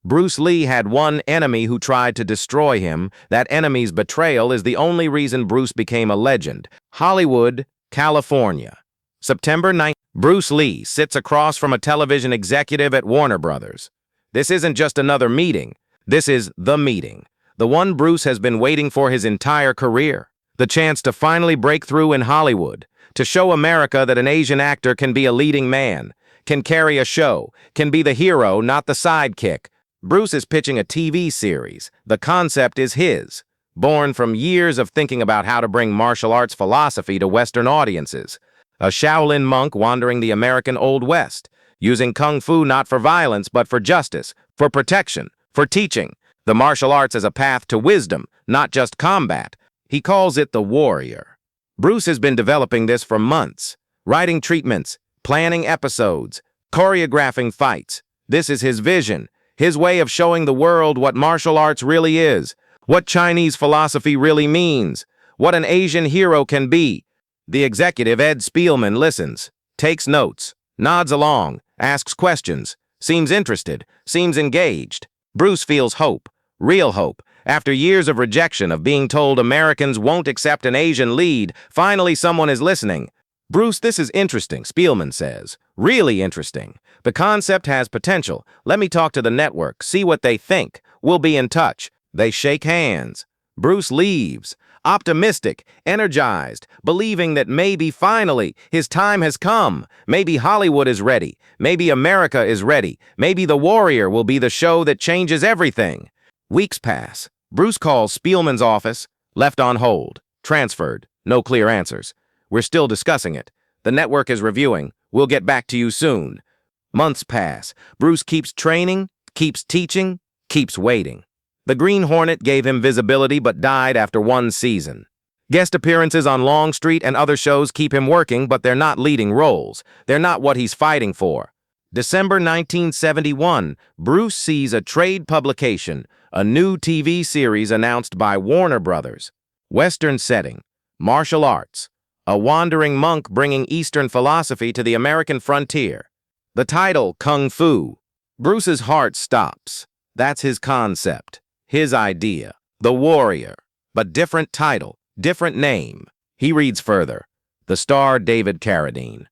Bruce Lee had one enemy who tried to destroy him. That enemy's betrayal is the only reason Bruce became a legend. Hollywood, California. September 9th. Bruce Lee sits across from a television executive at Warner Brothers. This isn't just another meeting. This is the meeting. The one Bruce has been waiting for his entire career. The chance to finally break through in Hollywood. To show America that an Asian actor can be a leading man, can carry a show, can be the hero, not the sidekick. Bruce is pitching a TV series. The concept is his, born from years of thinking about how to bring martial arts philosophy to Western audiences. A Shaolin monk wandering the American Old West, using kung fu not for violence but for justice, for protection, for teaching. The martial arts as a path to wisdom, not just combat. He calls it the warrior. Bruce has been developing this for months, writing treatments, planning episodes, choreographing fights. This is his vision, his way of showing the world what martial arts really is, what Chinese philosophy really means, what an Asian hero can be. The executive, Ed Spielman, listens, takes notes, nods along, asks questions, seems interested, seems engaged. Bruce feels hope, real hope. After years of rejection, of being told Americans won't accept an Asian lead, finally someone is listening. Bruce, this is interesting, Spielman says. Really interesting. The concept has potential. Let me talk to the network, see what they think. We'll be in touch. They shake hands. Bruce leaves, optimistic, energized, believing that maybe finally his time has come. Maybe Hollywood is ready. Maybe America is ready. Maybe The Warrior will be the show that changes everything. Weeks pass. Bruce calls Spielman's office, left on hold, transferred, no clear answers. We're still discussing it. The network is reviewing. We'll get back to you soon. Months pass. Bruce keeps training, keeps teaching, keeps waiting. The Green Hornet gave him visibility but died after one season. Guest appearances on Longstreet and other shows keep him working, but they're not leading roles. They're not what he's fighting for. December 1971, Bruce sees a trade publication, a new TV series announced by Warner Brothers. Western setting, martial arts, a wandering monk bringing Eastern philosophy to the American frontier. The title, Kung Fu. Bruce's heart stops. That's his concept, his idea, the warrior. But different title, different name. He reads further. The star, David Carradine.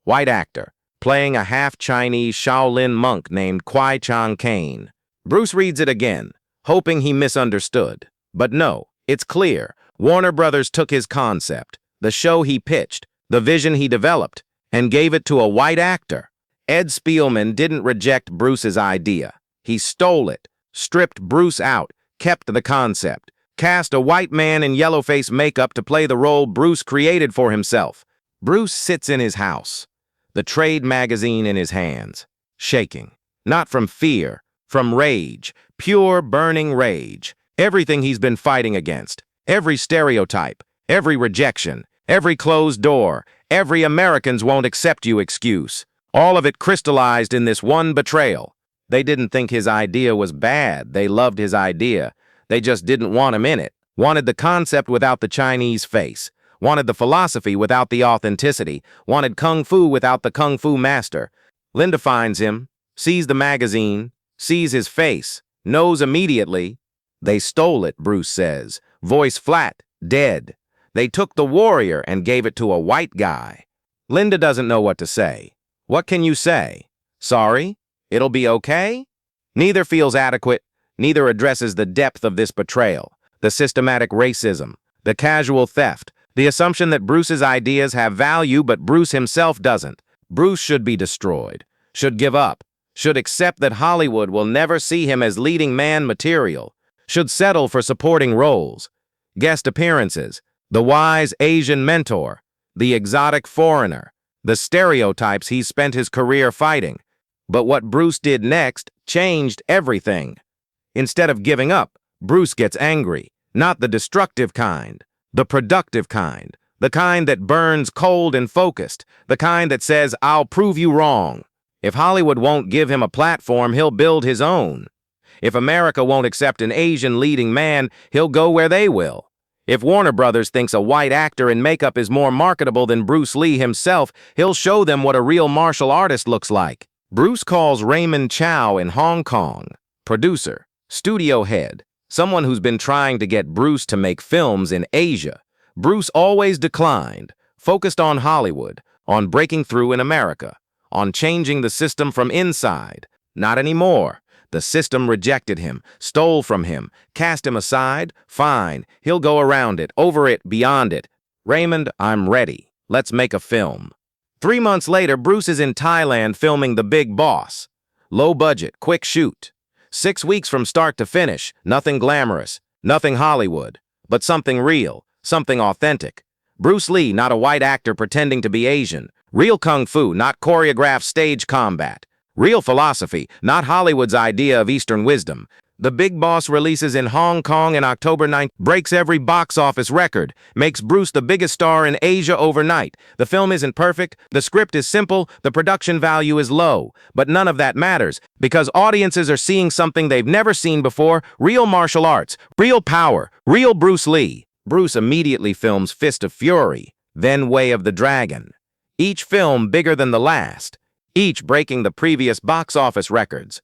White actor, playing a half-Chinese Shaolin monk named Kwai Chang Caine. Bruce reads it again, hoping he misunderstood. But no, it's clear. Warner Brothers took his concept, the show he pitched, the vision he developed, and gave it to a white actor. Ed Spielman didn't reject Bruce's idea. He stole it, stripped Bruce out, kept the concept, cast a white man in yellowface makeup to play the role Bruce created for himself. Bruce sits in his house, the trade magazine in his hands, shaking. Not from fear, from rage, pure burning rage. Everything he's been fighting against, every stereotype, every rejection, every closed door, every Americans won't accept you excuse. All of it crystallized in this one betrayal. They didn't think his idea was bad. They loved his idea. They just didn't want him in it. Wanted the concept without the Chinese face. Wanted the philosophy without the authenticity. Wanted Kung Fu without the Kung Fu master. Linda finds him, sees the magazine, sees his face, knows immediately. They stole it, Bruce says. Voice flat, dead. They took the warrior and gave it to a white guy. Linda doesn't know what to say. What can you say? Sorry? It'll be okay? Neither feels adequate. Neither addresses the depth of this betrayal, the systematic racism, the casual theft, the assumption that Bruce's ideas have value but Bruce himself doesn't. Bruce should be destroyed, should give up, should accept that Hollywood will never see him as leading man material, should settle for supporting roles, guest appearances, the wise Asian mentor, the exotic foreigner, the stereotypes he's spent his career fighting. But what Bruce did next changed everything. Instead of giving up, Bruce gets angry, not the destructive kind, the productive kind, the kind that burns cold and focused, the kind that says, I'll prove you wrong. If Hollywood won't give him a platform, he'll build his own. If America won't accept an Asian leading man, he'll go where they will. If Warner Brothers thinks a white actor in makeup is more marketable than Bruce Lee himself, he'll show them what a real martial artist looks like. Bruce calls Raymond Chow in Hong Kong. Producer, studio head, someone who's been trying to get Bruce to make films in Asia. Bruce always declined, focused on Hollywood, on breaking through in America, on changing the system from inside. Not anymore. The system rejected him, stole from him, cast him aside. Fine, he'll go around it, over it, beyond it. Raymond, I'm ready. Let's make a film. 3 months later, Bruce is in Thailand filming The Big Boss. Low budget, quick shoot. 6 weeks from start to finish, nothing glamorous, nothing Hollywood, but something real, something authentic. Bruce Lee, not a white actor pretending to be Asian. Real kung fu, not choreographed stage combat. Real philosophy, not Hollywood's idea of Eastern wisdom. The Big Boss releases in Hong Kong in October 9th, breaks every box office record, makes Bruce the biggest star in Asia overnight. The film isn't perfect, the script is simple, the production value is low. But none of that matters, because audiences are seeing something they've never seen before: real martial arts, real power, real Bruce Lee. Bruce immediately films Fist of Fury, then Way of the Dragon. Each film bigger than the last, each breaking the previous box office records.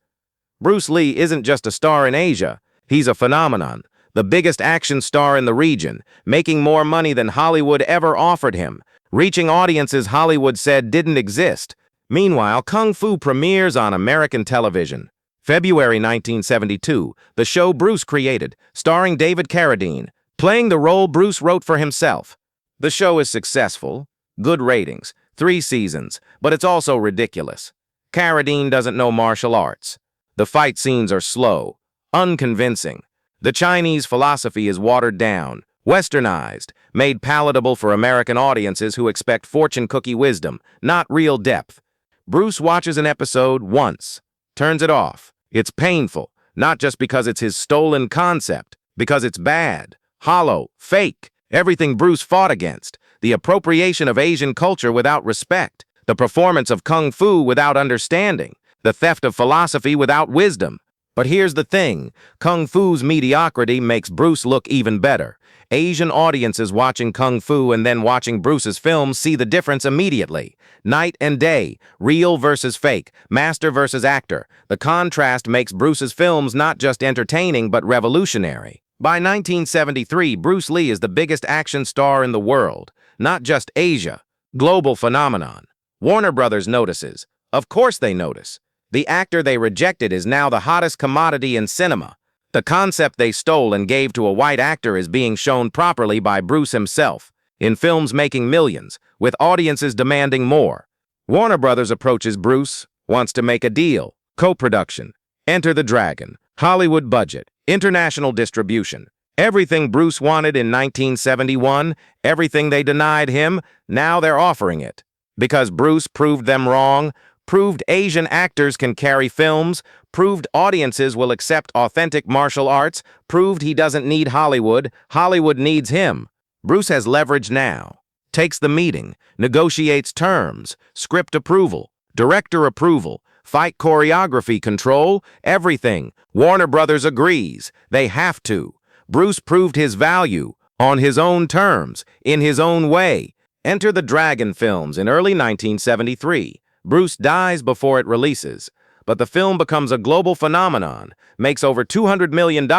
Bruce Lee isn't just a star in Asia, he's a phenomenon, the biggest action star in the region, making more money than Hollywood ever offered him, reaching audiences Hollywood said didn't exist. Meanwhile, Kung Fu premieres on American television. February 1972, the show Bruce created, starring David Carradine, playing the role Bruce wrote for himself. The show is successful, good ratings, 3 seasons, but it's also ridiculous. Carradine doesn't know martial arts. The fight scenes are slow, unconvincing. The Chinese philosophy is watered down, westernized, made palatable for American audiences who expect fortune cookie wisdom, not real depth. Bruce watches an episode once, turns it off. It's painful, not just because it's his stolen concept, because it's bad, hollow, fake, everything Bruce fought against. The appropriation of Asian culture without respect, the performance of kung fu without understanding, the theft of philosophy without wisdom. But here's the thing, kung fu's mediocrity makes Bruce look even better. Asian audiences watching kung fu and then watching Bruce's films see the difference immediately. Night and day, real versus fake, master versus actor. The contrast makes Bruce's films not just entertaining but revolutionary. By 1973, Bruce Lee is the biggest action star in the world. Not just Asia, global phenomenon. Warner Brothers notices. Of course they notice. The actor they rejected is now the hottest commodity in cinema. The concept they stole and gave to a white actor is being shown properly by Bruce himself, in films making millions, with audiences demanding more. Warner Brothers approaches Bruce, wants to make a deal, co-production, Enter the Dragon, Hollywood budget, international distribution. Everything Bruce wanted in 1971, everything they denied him, now they're offering it. Because Bruce proved them wrong, proved Asian actors can carry films, proved audiences will accept authentic martial arts, proved he doesn't need Hollywood, Hollywood needs him. Bruce has leverage now. Takes the meeting, negotiates terms, script approval, director approval, fight choreography control, everything. Warner Brothers agrees. They have to. Bruce proved his value, on his own terms, in his own way. Enter the Dragon films in early 1973. Bruce dies before it releases, but the film becomes a global phenomenon, makes over $200 million,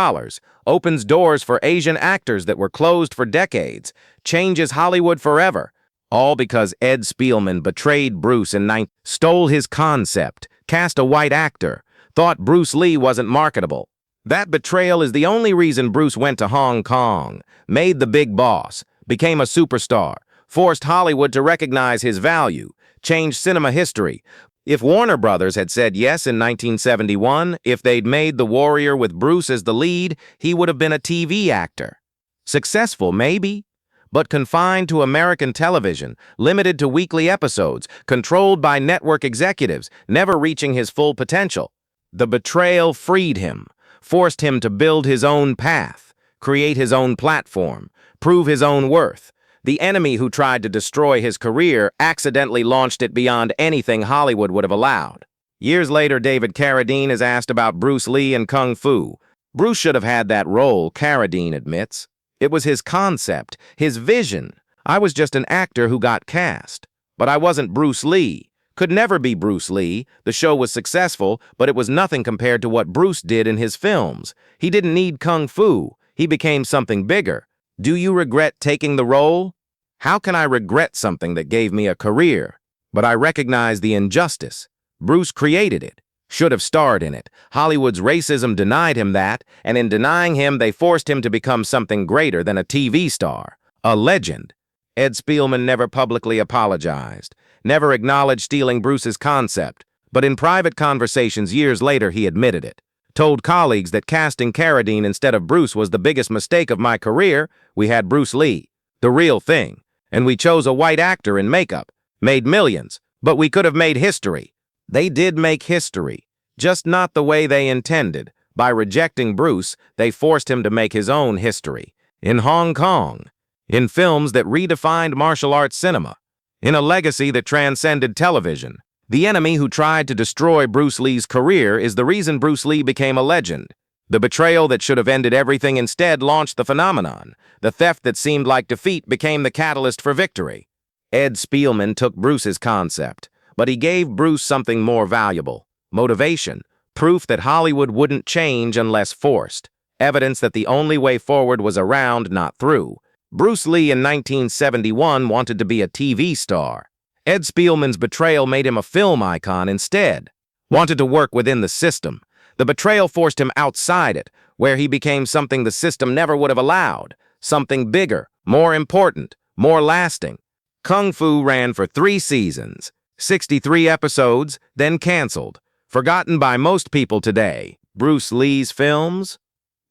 opens doors for Asian actors that were closed for decades, changes Hollywood forever. All because Ed Spielman betrayed Bruce and stole his concept, cast a white actor, thought Bruce Lee wasn't marketable. That betrayal is the only reason Bruce went to Hong Kong, made The Big Boss, became a superstar, forced Hollywood to recognize his value, changed cinema history. If Warner Brothers had said yes in 1971, if they'd made The Warrior with Bruce as the lead, he would have been a TV actor. Successful, maybe, but confined to American television, limited to weekly episodes, controlled by network executives, never reaching his full potential. The betrayal freed him, forced him to build his own path, create his own platform, prove his own worth. The enemy who tried to destroy his career accidentally launched it beyond anything Hollywood would have allowed. Years later, David Carradine is asked about Bruce Lee and Kung Fu. Bruce should have had that role, Carradine admits. It was his concept, his vision. I was just an actor who got cast. But I wasn't Bruce Lee. could never be Bruce Lee. The show was successful, but it was nothing compared to what Bruce did in his films. He didn't need kung fu. He became something bigger. Do you regret taking the role? How can I regret something that gave me a career? But I recognize the injustice. Bruce created it, should have starred in it. Hollywood's racism denied him that, and in denying him, they forced him to become something greater than a TV star, a legend. Ed Spielman never publicly apologized, never acknowledged stealing Bruce's concept, but in private conversations years later he admitted it. Told colleagues that casting Carradine instead of Bruce was the biggest mistake of my career. We had Bruce Lee, the real thing, and we chose a white actor in makeup, made millions, but we could have made history. They did make history, just not the way they intended. By rejecting Bruce, they forced him to make his own history. In Hong Kong, in films that redefined martial arts cinema, in a legacy that transcended television. The enemy who tried to destroy Bruce Lee's career is the reason Bruce Lee became a legend. The betrayal that should have ended everything instead launched the phenomenon. The theft that seemed like defeat became the catalyst for victory. Ed Spielman took Bruce's concept, but he gave Bruce something more valuable: motivation, proof that Hollywood wouldn't change unless forced, evidence that the only way forward was around, not through. Bruce Lee in 1971 wanted to be a TV star. Ed Spielman's betrayal made him a film icon instead. Wanted to work within the system. The betrayal forced him outside it, where he became something the system never would have allowed. Something bigger, more important, more lasting. Kung Fu ran for 3 seasons, 63 episodes, then canceled. Forgotten by most people today. Bruce Lee's films?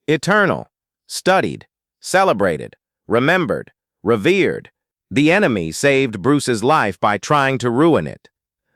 Eternal. Studied. Celebrated. Remembered, revered. The enemy saved Bruce's life by trying to ruin it.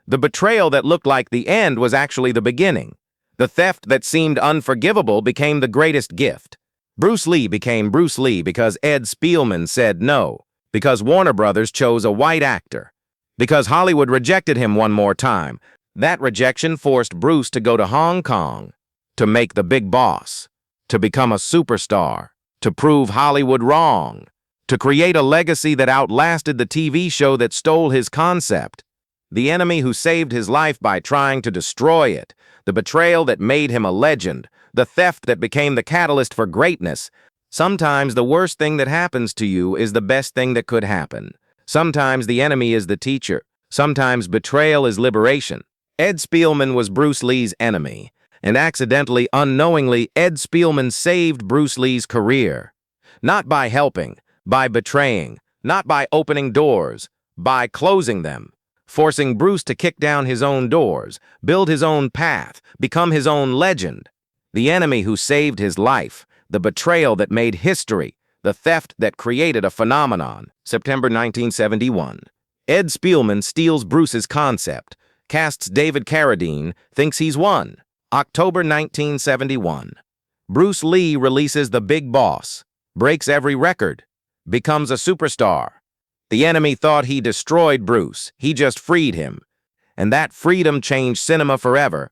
The betrayal that looked like the end was actually the beginning. The theft that seemed unforgivable became the greatest gift. Bruce Lee became Bruce Lee because Ed Spielman said no, because Warner Brothers chose a white actor, because Hollywood rejected him one more time. That rejection forced Bruce to go to Hong Kong, to make the big boss, to become a superstar, to prove Hollywood wrong, to create a legacy that outlasted the TV show that stole his concept. The enemy who saved his life by trying to destroy it, the betrayal that made him a legend, the theft that became the catalyst for greatness. Sometimes the worst thing that happens to you is the best thing that could happen. Sometimes the enemy is the teacher. Sometimes betrayal is liberation. Ed Spielman was Bruce Lee's enemy, and accidentally, unknowingly, Ed Spielman saved Bruce Lee's career. Not by helping, by betraying, not by opening doors, by closing them, forcing Bruce to kick down his own doors, build his own path, become his own legend. The enemy who saved his life, the betrayal that made history, the theft that created a phenomenon. September 1971. Ed Spielman steals Bruce's concept, casts David Carradine, thinks he's won. October 1971. Bruce Lee releases The Big Boss, breaks every record, becomes a superstar. The enemy thought he destroyed Bruce. He just freed him. And that freedom changed cinema forever.